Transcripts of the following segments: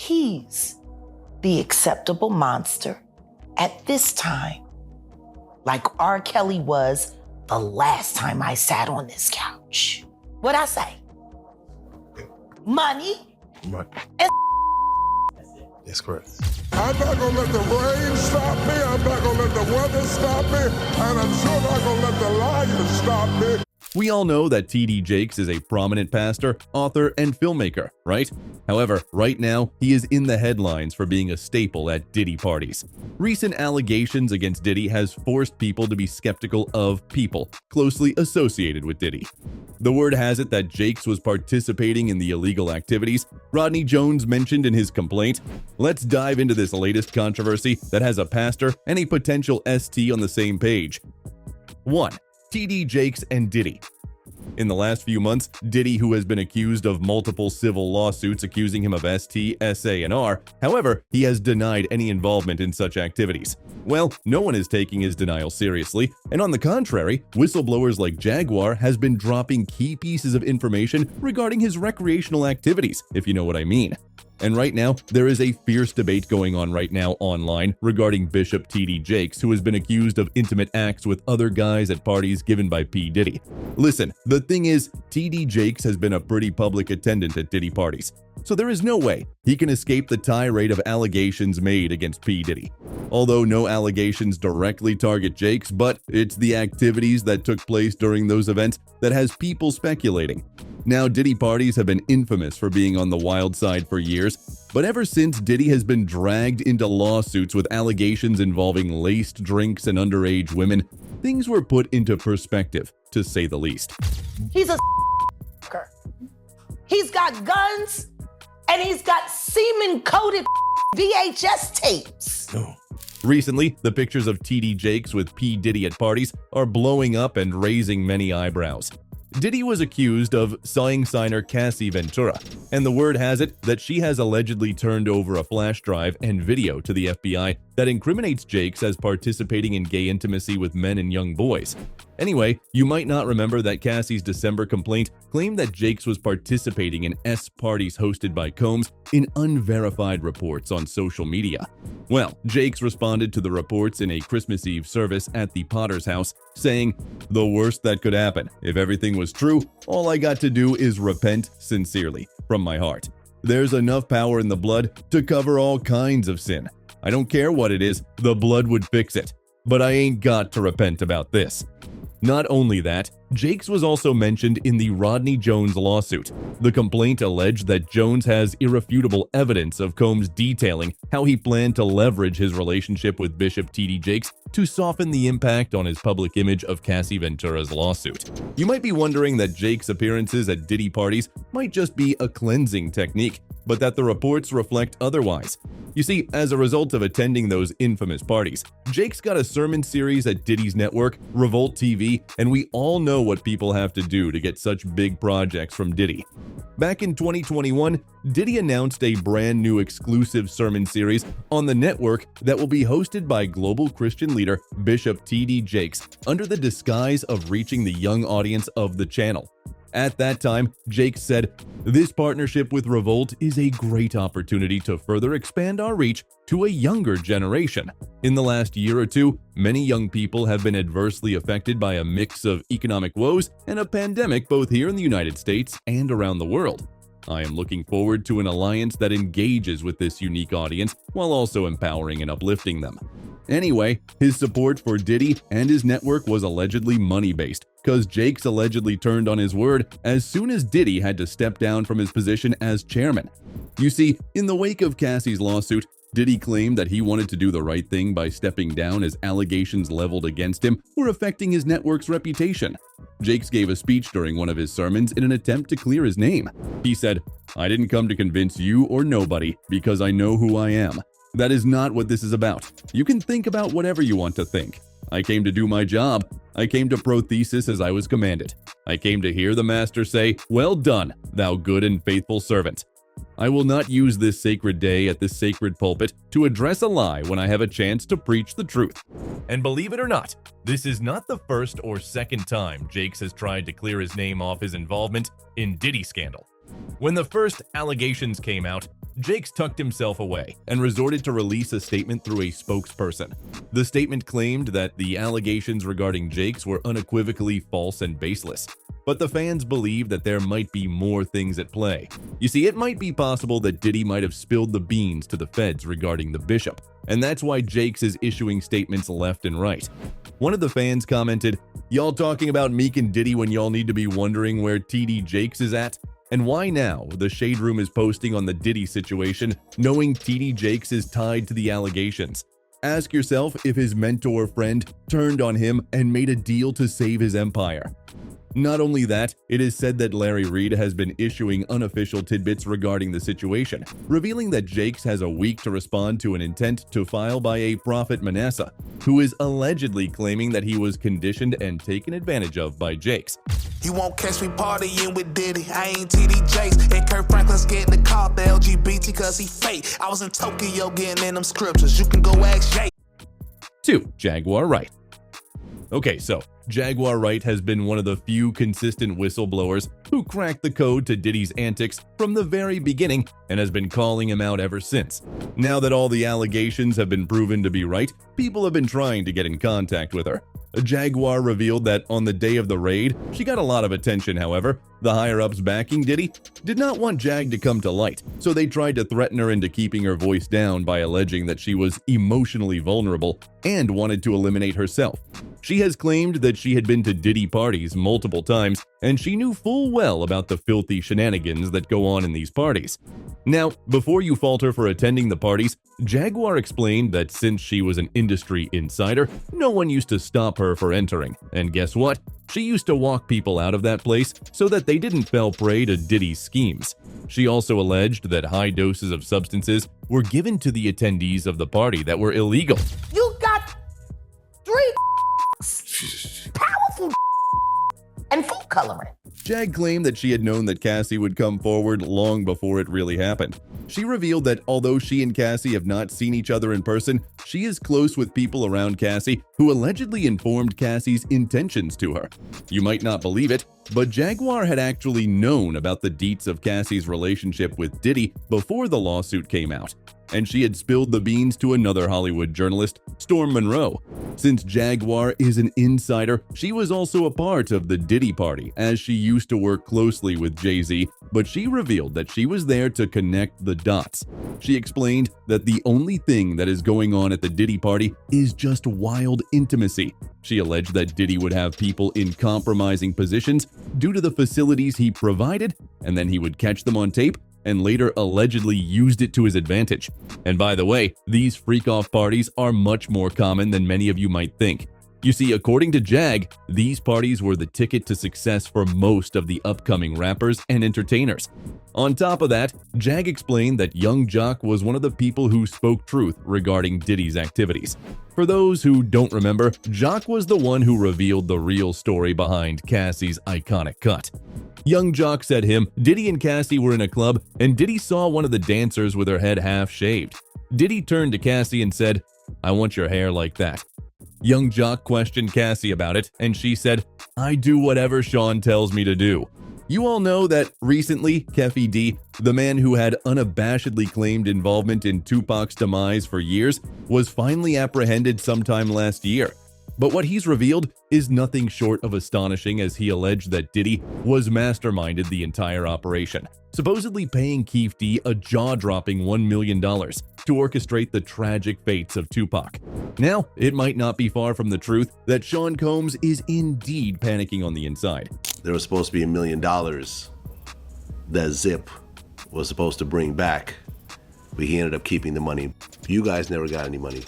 he's the acceptable monster at this time, like R. Kelly was the last time I sat on this couch. What'd I say? Money. Right. And That's correct. I'm not gonna let the rain stop me, I'm not gonna let the weather stop me, and I'm sure not gonna let the lions stop me. We all know that T.D. Jakes is a prominent pastor, author, and filmmaker, right? However, right now, he is in the headlines for being a staple at Diddy parties. Recent allegations against Diddy has forced people to be skeptical of people closely associated with Diddy. The word has it that Jakes was participating in the illegal activities Rodney Jones mentioned in his complaint. Let's dive into this latest controversy that has a pastor and a potential ST on the same page. 1. T.D. Jakes and Diddy. In the last few months, Diddy, who has been accused of multiple civil lawsuits accusing him of ST, SA, and R, however, he has denied any involvement in such activities. Well, no one is taking his denial seriously, and on the contrary, whistleblowers like Jaguar has been dropping key pieces of information regarding his recreational activities, if you know what I mean. And right now, there is a fierce debate going on right now online regarding Bishop T.D. Jakes, who has been accused of intimate acts with other guys at parties given by P. Diddy. Listen, the thing is, T.D. Jakes has been a pretty public attendant at Diddy parties, so there is no way he can escape the tirade of allegations made against P. Diddy. Although no allegations directly target Jakes, but it's the activities that took place during those events that has people speculating. Now, Diddy parties have been infamous for being on the wild side for years, but ever since Diddy has been dragged into lawsuits with allegations involving laced drinks and underage women, things were put into perspective, to say the least. he's a He's got guns and he's got semen-coated VHS tapes. No. Recently, the pictures of T.D. Jakes with P. Diddy at parties are blowing up and raising many eyebrows. Diddy was accused of sawing signer Cassie Ventura, and the word has it that she has allegedly turned over a flash drive and video to the FBI that incriminates Jakes as participating in gay intimacy with men and young boys. Anyway, you might not remember that Cassie's December complaint claimed that Jakes was participating in parties hosted by Combs in unverified reports on social media. Well, Jakes responded to the reports in a Christmas Eve service at the Potter's house, saying, "The worst that could happen. If everything was true, all I got to do is repent sincerely, from my heart. There's enough power in the blood to cover all kinds of sin. I don't care what it is, the blood would fix it. But I ain't got to repent about this." Not only that, Jakes was also mentioned in the Rodney Jones lawsuit. The complaint alleged that Jones has irrefutable evidence of Combs detailing how he planned to leverage his relationship with Bishop T.D. Jakes to soften the impact on his public image of Cassie Ventura's lawsuit. You might be wondering that Jakes' appearances at Diddy parties might just be a cleansing technique, but that the reports reflect otherwise. You see, as a result of attending those infamous parties, Jakes got a sermon series at Diddy's network, Revolt TV, and we all know what people have to do to get such big projects from Diddy. Back in 2021, Diddy announced a brand new exclusive sermon series on the network that will be hosted by global Christian leader Bishop T.D. Jakes under the disguise of reaching the young audience of the channel. At that time, Jakes said, "This partnership with Revolt is a great opportunity to further expand our reach to a younger generation. In the last year or two, many young people have been adversely affected by a mix of economic woes and a pandemic both here in the United States and around the world. I am looking forward to an alliance that engages with this unique audience while also empowering and uplifting them." Anyway, his support for Diddy and his network was allegedly money-based, because Jakes allegedly turned on his word as soon as Diddy had to step down from his position as chairman. You see, in the wake of Cassie's lawsuit, Diddy claimed that he wanted to do the right thing by stepping down as allegations leveled against him were affecting his network's reputation. Jakes gave a speech during one of his sermons in an attempt to clear his name. He said, "I didn't come to convince you or nobody because I know who I am. That is not what this is about. You can think about whatever you want to think. I came to do my job. I came to prothesis as I was commanded. I came to hear the master say, 'Well done, thou good and faithful servant.' I will not use this sacred day at this sacred pulpit to address a lie when I have a chance to preach the truth." And believe it or not, this is not the first or second time Jakes has tried to clear his name off his involvement in Diddy scandal. When the first allegations came out, Jakes tucked himself away and resorted to release a statement through a spokesperson. The statement claimed that the allegations regarding Jakes were unequivocally false and baseless. But the fans believe that there might be more things at play. You see, it might be possible that Diddy might have spilled the beans to the feds regarding the bishop, and that's why Jakes is issuing statements left and right. One of the fans commented, "Y'all talking about Meek and Diddy when y'all need to be wondering where TD Jakes is at? And why now the Shade Room is posting on the Diddy situation, knowing TD Jakes is tied to the allegations? Ask yourself if his mentor friend turned on him and made a deal to save his empire." Not only that, it is said that Larry Reid has been issuing unofficial tidbits regarding the situation, revealing that Jakes has a week to respond to an intent to file by a Prophet Manasseh, who is allegedly claiming that he was conditioned and taken advantage of by Jakes. You won't catch me partying with Diddy. I ain't TD Jakes. And Kirk Franklin's getting the call the LGBT cause he fake. I was in Tokyo getting in them scriptures. You can go ask Jay. 2. Jaguar Wright. Okay, so Jaguar Wright has been one of the few consistent whistleblowers who cracked the code to Diddy's antics from the very beginning and has been calling him out ever since. Now that all the allegations have been proven to be right, people have been trying to get in contact with her. Jaguar revealed that on the day of the raid, she got a lot of attention. However, the higher-ups backing Diddy did not want Jag to come to light, so they tried to threaten her into keeping her voice down by alleging that she was emotionally vulnerable and wanted to eliminate herself. She has claimed that she had been to Diddy parties multiple times, and she knew full well about the filthy shenanigans that go on in these parties. Now, before you falter for attending the parties, Jaguar explained that since she was an industry insider, no one used to stop her for entering. And guess what? She used to walk people out of that place so that they didn't fall prey to Diddy's schemes. She also alleged that high doses of substances were given to the attendees of the party that were illegal. You got 3 powerful and full coloring. Jag claimed that she had known that Cassie would come forward long before it really happened. She revealed that although she and Cassie have not seen each other in person, she is close with people around Cassie who allegedly informed Cassie's intentions to her. You might not believe it, but Jaguar had actually known about the deets of Cassie's relationship with Diddy before the lawsuit came out, and she had spilled the beans to another Hollywood journalist, Storm Monroe. Since Jaguar is an insider, she was also a part of the Diddy party, as she used to work closely with Jay-Z, but she revealed that she was there to connect the dots. She explained that the only thing that is going on at the Diddy party is just wild intimacy. She alleged that Diddy would have people in compromising positions due to the facilities he provided, and then he would catch them on tape and later allegedly used it to his advantage. And by the way, these freak-off parties are much more common than many of you might think. You see, according to Jag, these parties were the ticket to success for most of the upcoming rappers and entertainers. On top of that, Jag explained that Young Jock was one of the people who spoke truth regarding Diddy's activities. For those who don't remember, Jock was the one who revealed the real story behind Cassie's iconic cut. Young Jock said Diddy and Cassie were in a club, and Diddy saw one of the dancers with her head half shaved. Diddy turned to Cassie and said, "I want your hair like that." Young Jock questioned Cassie about it, and she said, "I do whatever Sean tells me to do." You all know that recently, Keffi D, the man who had unabashedly claimed involvement in Tupac's demise for years, was finally apprehended sometime last year. But what he's revealed is nothing short of astonishing, as he alleged that Diddy was masterminded the entire operation, supposedly paying Keef D a jaw-dropping $1 million to orchestrate the tragic fates of Tupac. Now, it might not be far from the truth that Sean Combs is indeed panicking on the inside. There was supposed to be $1 million that Zip was supposed to bring back, but he ended up keeping the money. You guys never got any money.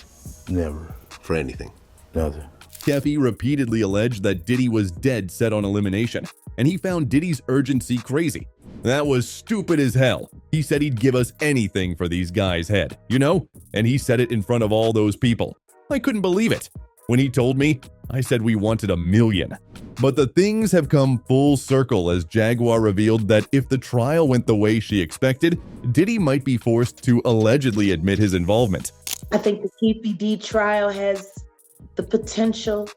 Never. For anything. Nothing. Keffi repeatedly alleged that Diddy was dead set on elimination, and he found Diddy's urgency crazy. That was stupid as hell. He said he'd give us anything for these guys' head, you know? And he said it in front of all those people. I couldn't believe it. When he told me, I said we wanted $1 million. But the things have come full circle, as Jaguar revealed that if the trial went the way she expected, Diddy might be forced to allegedly admit his involvement. I think the KPD trial has the potential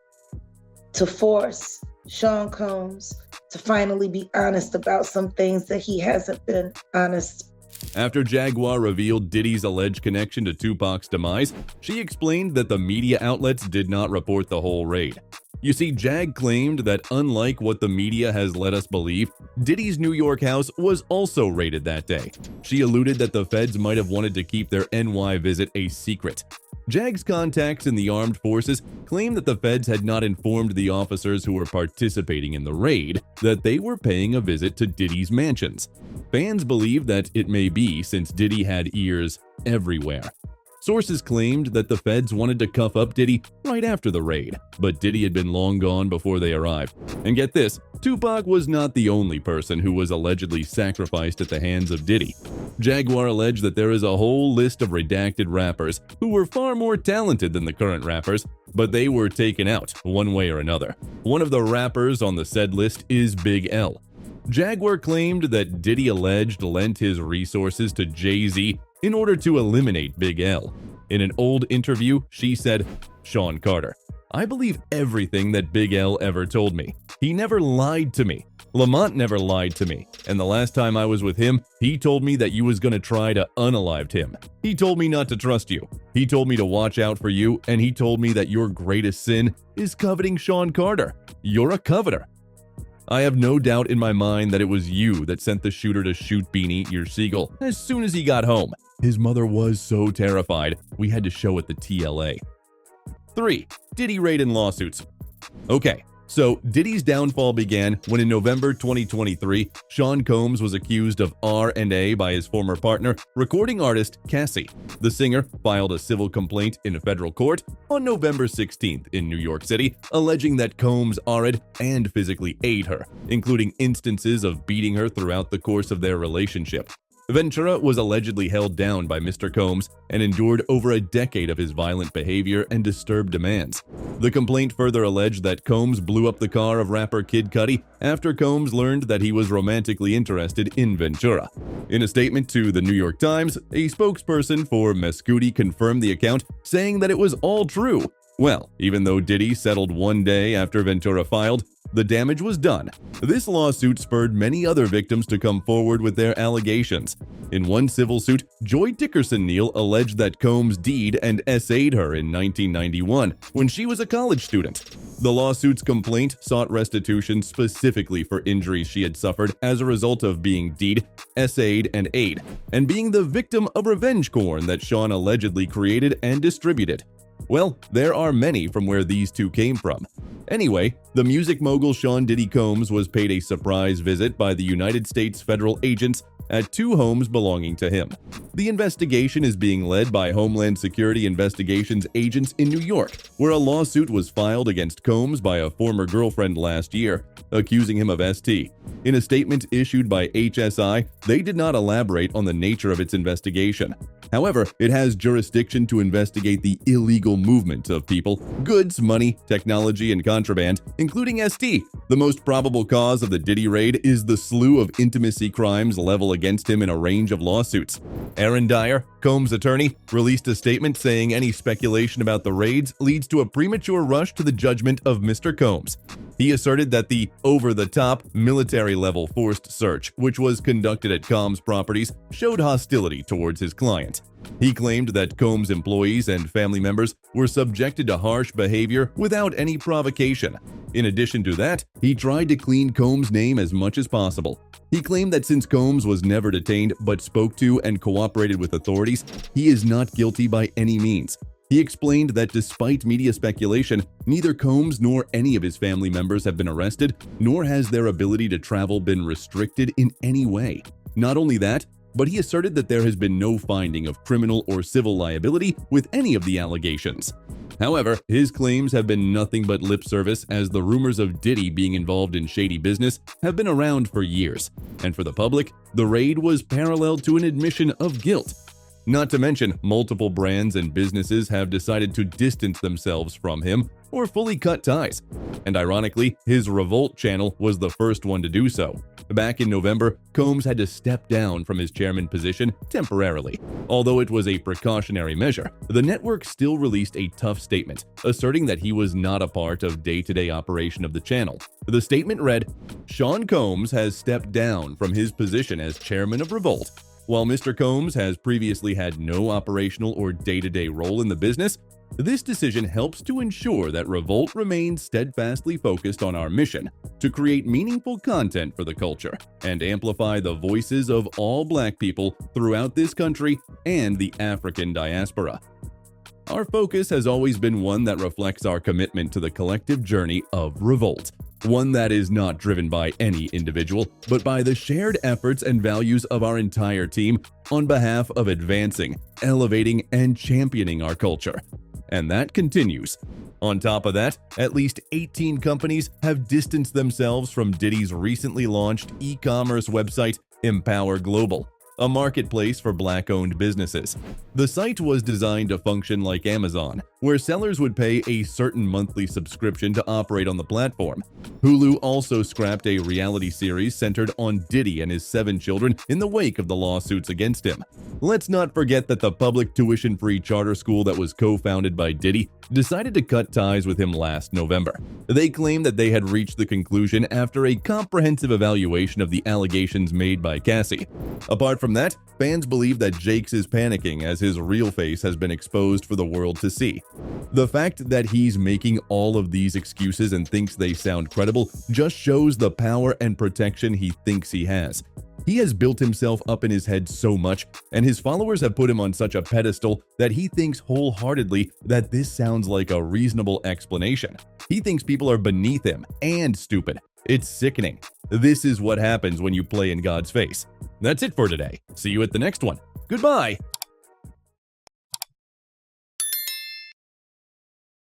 to force Sean Combs to finally be honest about some things that he hasn't been honest. After Jaguar revealed Diddy's alleged connection to Tupac's demise, she explained that the media outlets did not report the whole raid. You see, Jag claimed that unlike what the media has led us believe, Diddy's New York house was also raided that day. She alluded that the feds might have wanted to keep their NY visit a secret. Jag's contacts in the armed forces claimed that the feds had not informed the officers who were participating in the raid that they were paying a visit to Diddy's mansions. Fans believe that it may be since Diddy had ears everywhere. Sources claimed that the feds wanted to cuff up Diddy right after the raid, but Diddy had been long gone before they arrived. And get this, Tupac was not the only person who was allegedly sacrificed at the hands of Diddy. Jaguar alleged that there is a whole list of redacted rappers who were far more talented than the current rappers, but they were taken out one way or another. One of the rappers on the said list is Big L. Jaguar claimed that Diddy alleged lent his resources to Jay-Z in order to eliminate Big L. In an old interview, she said, "Sean Carter, I believe everything that Big L ever told me. He never lied to me. Lamont never lied to me. And the last time I was with him, he told me that you was gonna try to unalive him. He told me not to trust you. He told me to watch out for you, and he told me that your greatest sin is coveting Sean Carter. You're a coveter. I have no doubt in my mind that it was you that sent the shooter to shoot Beanie Ear Siegel as soon as he got home. His mother was so terrified, we had to show it the TLA. 3. Diddy raid and lawsuits. Okay, so Diddy's downfall began when in November 2023, Sean Combs was accused of R&A by his former partner, recording artist Cassie. The singer filed a civil complaint in a federal court on November 16th in New York City, alleging that Combs R'd and physically ate her, including instances of beating her throughout the course of their relationship. Ventura was allegedly held down by Mr. Combs and endured over a decade of his violent behavior and disturbed demands. The complaint further alleged that Combs blew up the car of rapper Kid Cudi after Combs learned that he was romantically interested in Ventura. In a statement to the New York Times, a spokesperson for Mescudi confirmed the account, saying that it was all true. Well, even though Diddy settled one day after Ventura filed, the damage was done. This lawsuit spurred many other victims to come forward with their allegations. In one civil suit, Joy Dickerson Neal alleged that Combs D'd and SA'd her in 1991 when she was a college student. The lawsuit's complaint sought restitution specifically for injuries she had suffered as a result of being D'd, SA'd, and A'd, and being the victim of revenge porn that Sean allegedly created and distributed. Well, there are many from where these two came from. Anyway, the music mogul Sean Diddy Combs was paid a surprise visit by the United States federal agents at two homes belonging to him. The investigation is being led by Homeland Security Investigations agents in New York, where a lawsuit was filed against Combs by a former girlfriend last year, accusing him of ST. In a statement issued by HSI, they did not elaborate on the nature of its investigation. However, it has jurisdiction to investigate the illegal movement of people, goods, money, technology, and contraband, including ST. The most probable cause of the Diddy raid is the slew of intimacy crimes leveled against him in a range of lawsuits. Aaron Dyer, Combs' attorney, released a statement saying any speculation about the raids leads to a premature rush to the judgment of Mr. Combs. He asserted that the over-the-top, military-level forced search, which was conducted at Combs' properties, showed hostility towards his client. He claimed that Combs' employees and family members were subjected to harsh behavior without any provocation. In addition to that, he tried to clean Combs' name as much as possible. He claimed that since Combs was never detained but spoke to and cooperated with authorities, he is not guilty by any means. He explained that despite media speculation, neither Combs nor any of his family members have been arrested, nor has their ability to travel been restricted in any way. Not only that, but he asserted that there has been no finding of criminal or civil liability with any of the allegations. However, his claims have been nothing but lip service, as the rumors of Diddy being involved in shady business have been around for years. And for the public, the raid was parallel to an admission of guilt. Not to mention, multiple brands and businesses have decided to distance themselves from him or fully cut ties. And ironically, his Revolt channel was the first one to do so. Back in November, Combs had to step down from his chairman position temporarily. Although it was a precautionary measure, the network still released a tough statement, asserting that he was not a part of day-to-day operation of the channel. The statement read, "Sean Combs has stepped down from his position as chairman of Revolt. While Mr. Combs has previously had no operational or day-to-day role in the business, this decision helps to ensure that Revolt remains steadfastly focused on our mission to create meaningful content for the culture and amplify the voices of all Black people throughout this country and the African diaspora. Our focus has always been one that reflects our commitment to the collective journey of Revolt, one that is not driven by any individual, but by the shared efforts and values of our entire team on behalf of advancing, elevating, and championing our culture." And that continues. On top of that, at least 18 companies have distanced themselves from Diddy's recently launched e-commerce website, Empower Global, a marketplace for Black-owned businesses. The site was designed to function like Amazon, where sellers would pay a certain monthly subscription to operate on the platform. Hulu also scrapped a reality series centered on Diddy and his 7 children in the wake of the lawsuits against him. Let's not forget that the public tuition-free charter school that was co-founded by Diddy decided to cut ties with him last November. They claimed that they had reached the conclusion after a comprehensive evaluation of the allegations made by Cassie. Apart from that, fans believe that Jakes is panicking as his real face has been exposed for the world to see. The fact that he's making all of these excuses and thinks they sound credible just shows the power and protection he thinks he has. He has built himself up in his head so much, and his followers have put him on such a pedestal that he thinks wholeheartedly that this sounds like a reasonable explanation. He thinks people are beneath him and stupid. It's sickening. This is what happens when you play in God's face. That's it for today. See you at the next one. Goodbye.